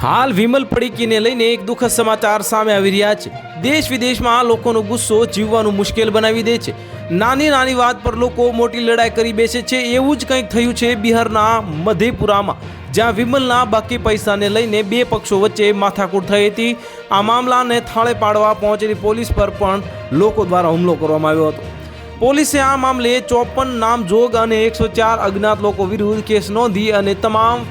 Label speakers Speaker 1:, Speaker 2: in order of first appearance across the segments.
Speaker 1: હાલ વિમલ પડીકીને લઈને એક દુઃખદ સમાચાર સામે આવી રહ્યા છે। દેશ વિદેશમાં લોકોનો ગુસ્સો જીવવાનું મુશ્કેલ બનાવી દે છે। નાની નાની વાત પર લોકો મોટી લડાઈ કરી બેસે છે। એવું જ કંઈક થયું છે બિહારના મધેપુરામાં, જ્યાં વિમલના બાકી પૈસાને લઈને બે પક્ષો વચ્ચે માથાકૂટ થઈ હતી। આ મામલાને થાળે પાડવા પહોંચેલી પોલીસ પર પણ લોકો દ્વારા હુમલો કરવામાં આવ્યો હતો। પોલીસે આ મામલે 54 નામજોગ અને 104 અજ્ઞાત લોકો વિરુદ્ધ કેસ નોંધી અને તમામ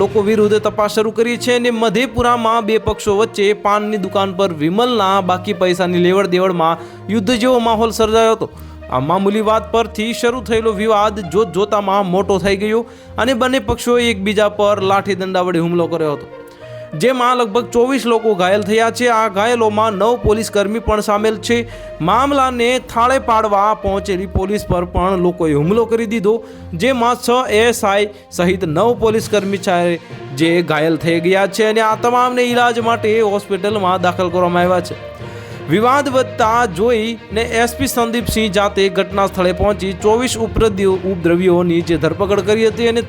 Speaker 1: લોકો વિરુદ્ધ તપાસ શરૂ કરી છે। અને મધેપુરામાં બે પક્ષો વચ્ચે પાનની દુકાન પર વિમલના બાકી પૈસાની લેવડ દેવડમાં યુદ્ધ જેવો માહોલ સર્જાયો હતો। આ મામૂલી વાત પરથી શરૂ થયેલો વિવાદ જોતજોતામાં મોટો થઈ ગયો અને બંને પક્ષોએ એકબીજા પર લાઠી દંડા વડે હુમલો કર્યો હતો, જેમાં લગભગ 24 લોકો ઘાયલ થયા છે। આ ઘાયલોમાં 9 પોલીસકર્મી પણ સામેલ છે। મામલાને થાળે પાડવા પહોંચેલી પોલીસ પર પણ લોકોએ હુમલો કરી દીધો, જેમાં 6 એએસઆઈ સહિત 9 પોલીસકર્મી જે ઘાયલ થઈ ગયા છે અને આ તમામને ઈલાજ માટે હોસ્પિટલમાં દાખલ કરવામાં આવ્યા છે। વિવાદ વધતા જોઈને એસપી સંદીપસિંહ જાતે ઘટના સ્થળે પહોંચી 24 ઉપદ્રવીઓની જે ધરપકડ કરી હતી અને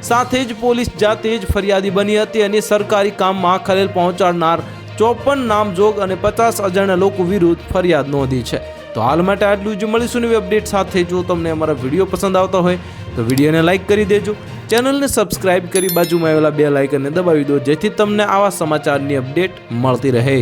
Speaker 1: સાથે જ પોલીસ જાતે જ ફરિયાદી બની હતી અને સરકારી કામમાં ખલેલ પહોંચાડનાર 54 નામજોગ અને 50 અજાણ્યા લોકો વિરુદ્ધ ફરિયાદ નોંધી છે। તો હાલ માટે આટલું જ। મળીશું નવી અપડેટ સાથે। જો તમને અમારા વિડીયો પસંદ આવતા હોય તો વિડીયોને લાઇક કરી દેજો, ચેનલને સબસ્ક્રાઇબ કરી બાજુમાં આવેલા બેલ આઇકનને દબાવી દો, જેથી તમને આવા સમાચારની અપડેટ મળતી રહે।